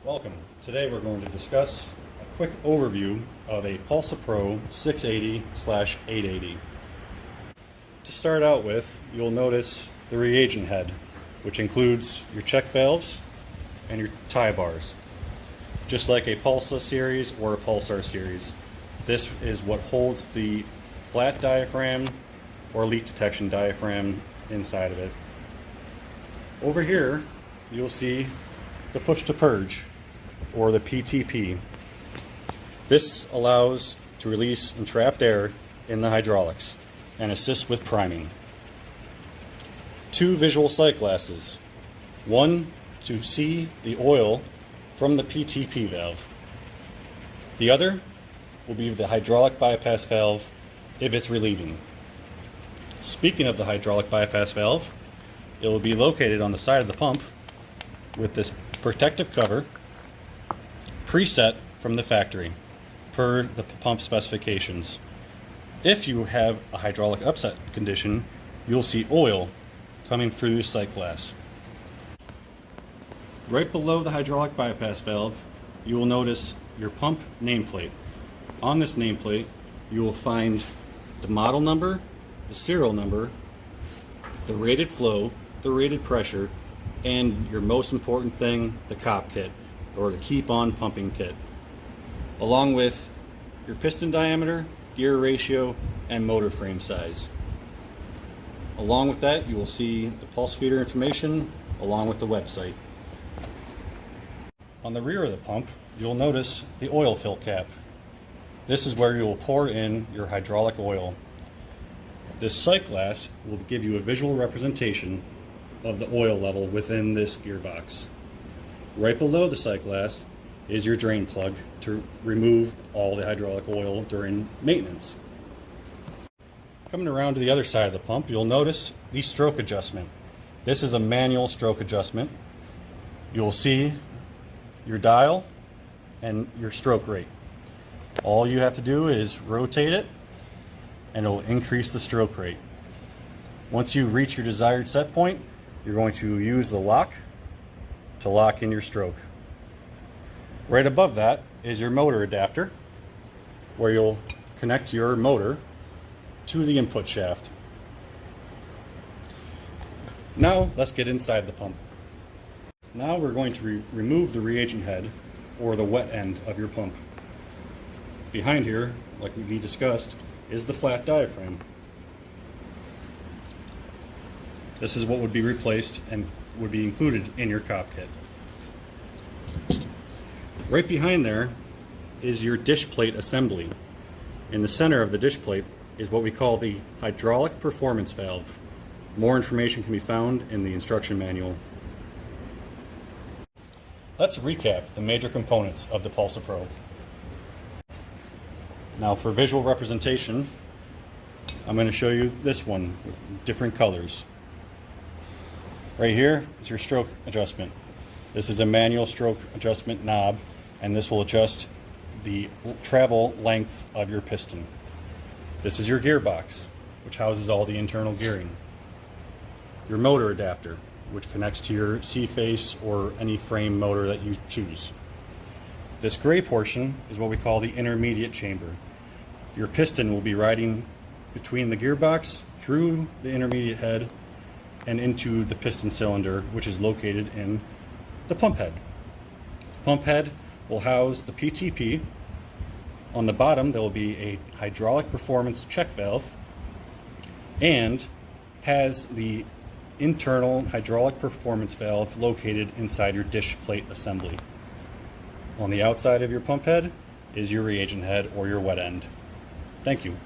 Welcome. Today we're going to discuss a quick overview of a PulsaPro 680/880. To start out with, you'll notice the reagent head, which includes your check valves and your tie bars. Just like a Pulsa series or a Pulsar series, this is what holds the flat diaphragm or leak detection diaphragm inside of it. Over here, you'll see the push to purge, or the PTP. This allows to release entrapped air in the hydraulics and assist with priming. Two visual sight glasses, one to see the oil from the PTP valve. The other will be the hydraulic bypass valve if it's relieving. Speaking of the hydraulic bypass valve, it will be located on the side of the pump with this protective cover preset from the factory per the pump specifications. If you have a hydraulic upset condition, you'll see oil coming through the sight glass. Right below the hydraulic bypass valve, you will notice your pump nameplate. On this nameplate, you will find the model number, the serial number, the rated flow, the rated pressure, and your most important thing, the COP kit, or the keep on pumping kit, along with your piston diameter, gear ratio, and motor frame size. Along with that, you will see the pulse feeder information along with the website. On the rear of the pump, you'll notice the oil fill cap. This is where you will pour in your hydraulic oil. This sight glass will give you a visual representation of the oil level within this gearbox. Right below the sight glass is your drain plug to remove all the hydraulic oil during maintenance. Coming around to the other side of the pump, you'll notice the stroke adjustment. This is a manual stroke adjustment. You'll see your dial and your stroke rate. All you have to do is rotate it and it will increase the stroke rate. Once you reach your desired set point, you're going to use the lock to lock in your stroke. Right above that is your motor adapter, where you'll connect your motor to the input shaft. Now let's get inside the pump. Now we're going to remove the reagent head, or the wet end of your pump. Behind here, like we discussed, is the flat diaphragm. This is what would be replaced and would be included in your COP kit. Right behind there is your dish plate assembly. In the center of the dish plate is what we call the hydraulic performance valve. More information can be found in the instruction manual. Let's recap the major components of the PulsaPro. Now for visual representation, I'm going to show you this one with different colors. Right here is your stroke adjustment. This is a manual stroke adjustment knob, and this will adjust the travel length of your piston. This is your gearbox, which houses all the internal gearing. Your motor adapter, which connects to your C-face or any frame motor that you choose. This gray portion is what we call the intermediate chamber. Your piston will be riding between the gearbox, through the intermediate head, and into the piston cylinder, which is located in the pump head. The pump head will house the PTP. On the bottom, there will be a hydraulic performance check valve and has the internal hydraulic performance valve located inside your dish plate assembly. On the outside of your pump head is your reagent head, or your wet end. Thank you.